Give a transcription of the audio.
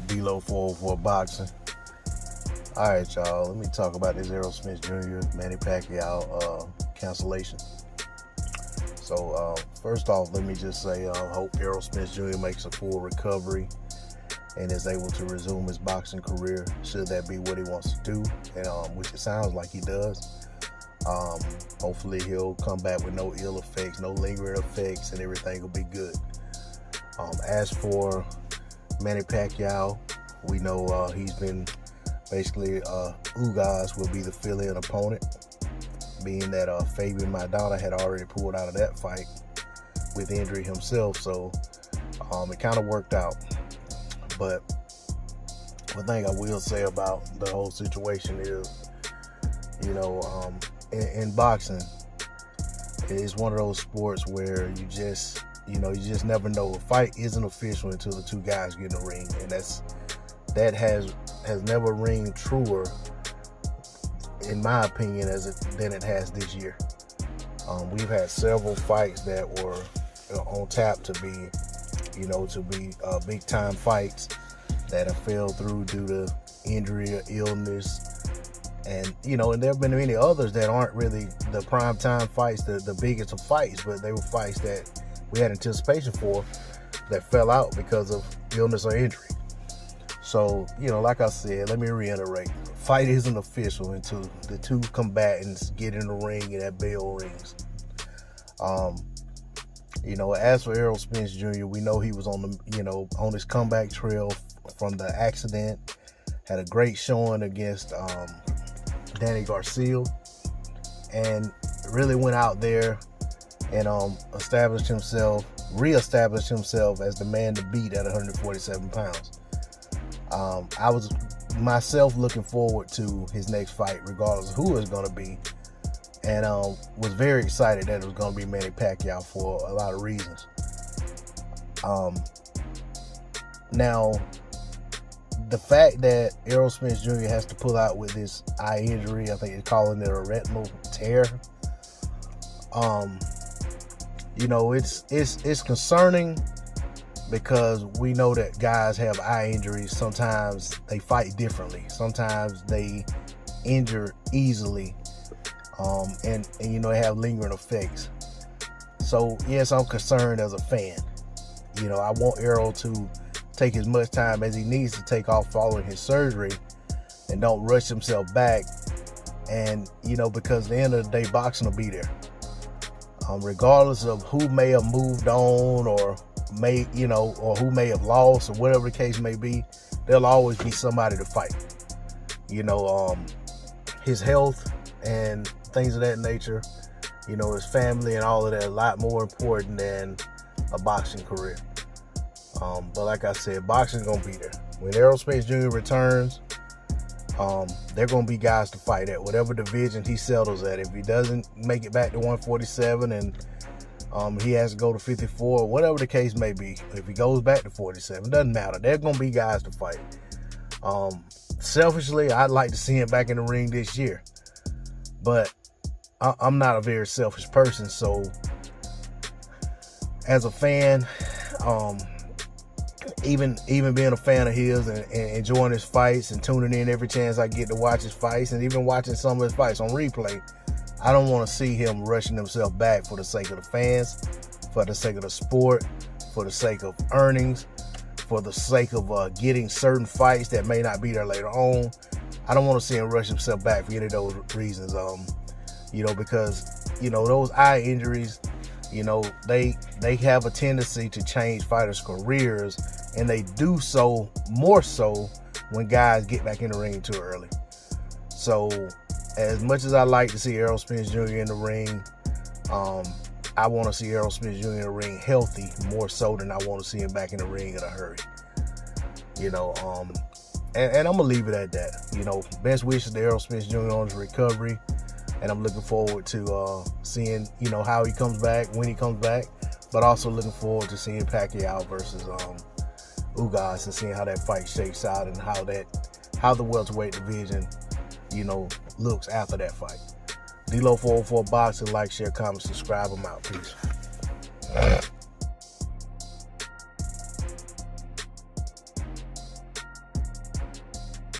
D-Lo 404 Boxing. Alright, y'all, let me talk about this Errol Spence Jr. Manny Pacquiao cancellation. So, first off, let me just say, hope Errol Spence Jr. makes a full recovery and is able to resume his boxing career, should that be what he wants to do, and which it sounds like he does. Hopefully he'll come back with no ill effects, no lingering effects, and everything will be good. As for Manny Pacquiao, we know he's been basically Ugas will be the fill-in opponent, being that Fabian Maidana had already pulled out of that fight with injury himself, so it kind of worked out. But one thing I will say about the whole situation is, in boxing, it's one of those sports where you just never know. A fight isn't official until the two guys get in the ring, and that has never ring truer, in my opinion, than it has this year. We've had several fights that were on tap to be big time fights that have fell through due to injury or illness, and there have been many others that aren't really the prime time fights, the biggest of fights, but they were fights that we had anticipation for that fell out because of illness or injury. So, like I said, let me reiterate, fight isn't official until the two combatants get in the ring and that bell rings. As for Errol Spence Jr., we know he was on his comeback trail from the accident. Had a great showing against Danny Garcia, and really went out there and reestablished himself as the man to beat at 147 pounds. I was myself looking forward to his next fight, regardless of who it's going to be, and was very excited that it was going to be Manny Pacquiao for a lot of reasons. Now, the fact that Errol Spence Jr. has to pull out with this eye injury, I think they're calling it a retinal tear. It's concerning, because we know that guys have eye injuries. Sometimes they fight differently. Sometimes they injure easily, and they have lingering effects. So yes, I'm concerned as a fan. I want Errol to take as much time as he needs to take off following his surgery, and don't rush himself back. And because at the end of the day, boxing will be there. Regardless of who may have moved on, or who may have lost, or whatever the case may be, there'll always be somebody to fight. His health and things of that nature, his family and all of that, a lot more important than a boxing career. But like I said, boxing's gonna be there. When Errol Spence Jr. returns, there gonna be guys to fight at whatever division he settles at. If he doesn't make it back to 147 and he has to go to 54, whatever the case may be, if he goes back to 47, doesn't matter. There's gonna be guys to fight. Selfishly, I'd like to see him back in the ring this year, but I'm not a very selfish person. So as a fan, even being a fan of his and enjoying his fights and tuning in every chance I get to watch his fights, and even watching some of his fights on replay, I don't want to see him rushing himself back for the sake of the fans, for the sake of the sport, for the sake of earnings, for the sake of getting certain fights that may not be there later on. I don't want to see him rush himself back for any of those reasons. Because those eye injuries, they have a tendency to change fighters' careers, and they do so more so when guys get back in the ring too early. So as much as I like to see Errol Spence Jr. in the ring, I want to see Errol Spence Jr. in the ring healthy more so than I want to see him back in the ring in a hurry. And I'm gonna leave it at that. Best wishes to Errol Spence Jr. on his recovery, and I'm looking forward to seeing how he comes back, when he comes back, but also looking forward to seeing Pacquiao versus Ugas, and seeing how that fight shakes out, and how the welterweight division looks after that fight. D-Lo 404 Boxing. Like, share, comment, subscribe. I'm out. Peace.